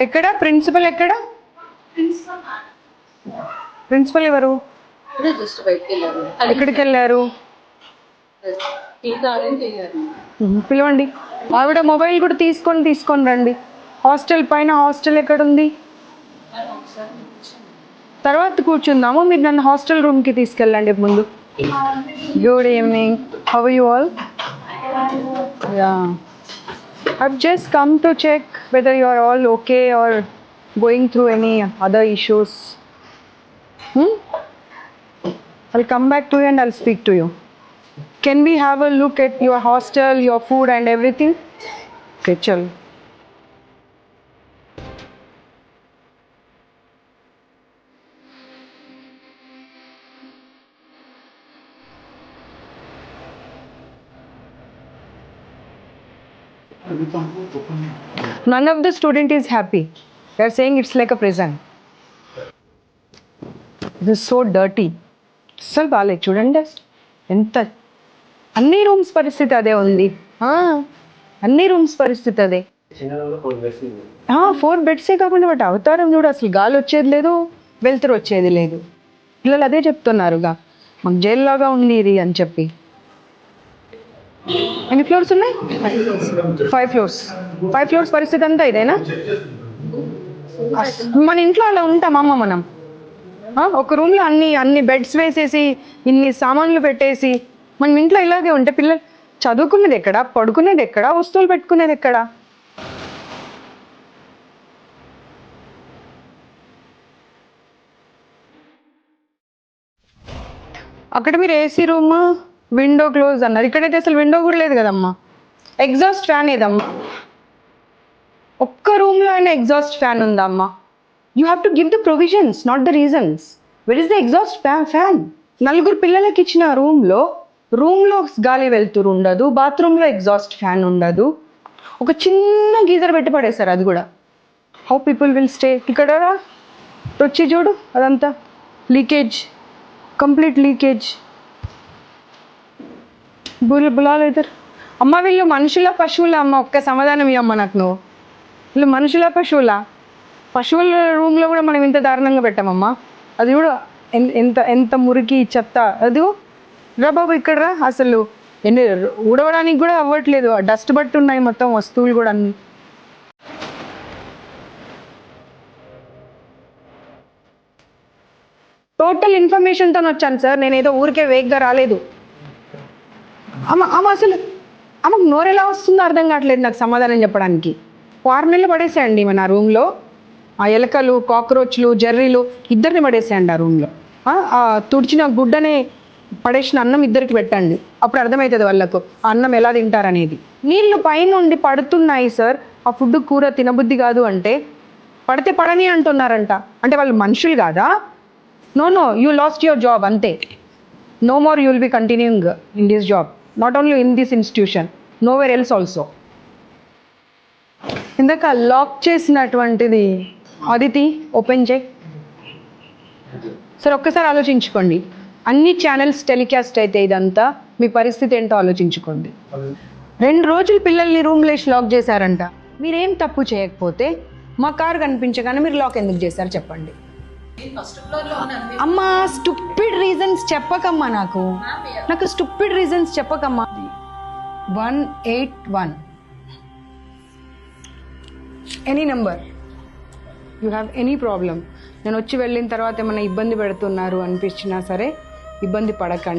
ఎక్కడ ప్రిన్సిపల్ ఎక్కడ? ప్రిన్సిపల్ ఎవరు? ఎక్కడికి వెళ్ళారు? పిలవండి. ఆవిడ మొబైల్ కూడా తీసుకొని రండి. హాస్టల్ పైన హాస్టల్ ఎక్కడుంది? తర్వాత కూర్చుందాము. మీరు నన్ను హాస్టల్ రూమ్కి తీసుకెళ్ళండి ముందు. Good evening. How are you all? I've just come to check whether you are all okay or going through any other issues. I'll come back to you and I'll speak to you. Can we have a look at your hostel, your food and everything? Okay, chal. None of the student is happy. They are saying it's like a prison. It is so dirty. అసలు బాగాలేదు చూడండి. ఎంత అన్ని rooms పరిస్థితి అదే ఉంది. అన్ని rooms పరిస్థితి అదే. 4 బెడ్సే కాకుండా వాటి అవతారం చూడు. అసలు గాలి వచ్చేది లేదు, వెలుతురు వచ్చేది లేదు. పిల్లలు అదే చెప్తున్నారుగా, మాకు జైలు లాగా ఉంది ఇది అని చెప్పి. ఎన్ని ఫ్లోర్స్ ఉన్నాయి? 5 ఫ్లోర్స్. 5 ఫ్లోర్స్ పరిస్థితి అంతా ఇదేనా? మన ఇంట్లో అలా ఉంటామమ్మ మనం. ఒక రూమ్లో అన్ని బెడ్స్ వేసేసి ఇన్ని సామాన్లు పెట్టేసి మనం ఇంట్లో ఇలాగే ఉంటే పిల్లలు చదువుకునేది ఎక్కడ, పడుకునేది ఎక్కడ, వస్తువులు పెట్టుకునేది ఎక్కడ? అక్కడ మీరు ఏసీ రూమ్, విండో క్లోజ్ అన్నారు. ఇక్కడైతే అసలు విండో కూడా లేదు కదమ్మా. ఎగ్జాస్ట్ ఫ్యాన్ ఏదమ్మా? ఒక్క రూమ్లో అయినా ఎగ్జాస్ట్ ఫ్యాన్ ఉందా అమ్మా? You have to give the provisions, not the reasons. Where is the exhaust fan? 4 పిల్లలకి ఇచ్చిన రూమ్లో గాలి వెళ్తురు ఉండదు, బాత్రూంలో ఎగ్జాస్ట్ ఫ్యాన్ ఉండదు. ఒక చిన్న గీజర్ పెట్టి పడేస్తారు, అది కూడా. How people will stay? ఇక్కడ వచ్చి చూడు, అదంతా లీకేజ్, కంప్లీట్ లీకేజ్. బులాలు అవుతారు అమ్మ. వీళ్ళు మనుషుల పశువుల అమ్మ? ఒక్క సమాధానం ఇవ్వమ్మ నాకు నువ్వు. వీళ్ళు మనుషుల పశువుల? పశువుల రూమ్లో కూడా మనం ఇంత దారుణంగా పెట్టామమ్మా. అది కూడా ఎంత మురికి చెత్త. అది రా బాబు ఇక్కడ రా. అసలు ఊడవడానికి కూడా అవ్వట్లేదు, డస్ట్ బట్టి ఉన్నాయి మొత్తం వస్తువులు కూడా అన్ని. టోటల్ ఇన్ఫర్మేషన్తో వచ్చాను సార్, నేను ఏదో ఊరికే వేగ్గా రాలేదు. అమ్మ అసలు ఆమెకు నోరు ఎలా వస్తుందో అర్థం కావట్లేదు నాకు సమాధానం చెప్పడానికి. కార్నర్లో పడేసేయండి మన రూమ్లో. ఆ ఎలకలు, కాక్రోచ్లు, జర్రీలు ఇద్దరిని పడేసేయండి ఆ రూమ్లో. ఆ తుడిచిన గుడ్డనే పడేసిన అన్నం ఇద్దరికి పెట్టండి. అప్పుడు అర్థమవుతుంది వాళ్ళకు ఆ అన్నం ఎలా తింటారనేది. నీళ్ళు పైనుండి పడుతున్నాయి సార్. ఆ ఫుడ్ కూర తినబుద్ధి కాదు అంటే పడితే పడని అంటున్నారంట. అంటే వాళ్ళు మనుషులు కాదా? No, you lost your job అంతే. No more you will be continuing in this job. Not only in this institution, nowhere else also. ఇందాక లాక్ చేసినటువంటిది అదితి ఓపెన్ చేయి సార్. ఒక్కసారి ఆలోచించుకోండి. అన్ని ఛానల్స్ టెలికాస్ట్ అయితే ఇదంతా మీ పరిస్థితి ఏంటో ఆలోచించుకోండి. 2 రోజులు పిల్లల్ని రూమ్లో లాక్ చేశారంట. మీరేం తప్పు చేయకపోతే మా కారు కనిపించగానే మీరు లాక్ ఎందుకు చేశారు చెప్పండి. అమ్మా స్టూపిడ్ రీజన్స్ చెప్పకమ్మా. నాకు స్టూపిడ్ రీజన్స్ చెప్పకమ్మా. 181 any number, you have any problem. నేను వచ్చి వెళ్ళిన తర్వాత ఏమైనా ఇబ్బంది పెడుతున్నారు అనిపించినా సరే ఇబ్బంది పడకండి.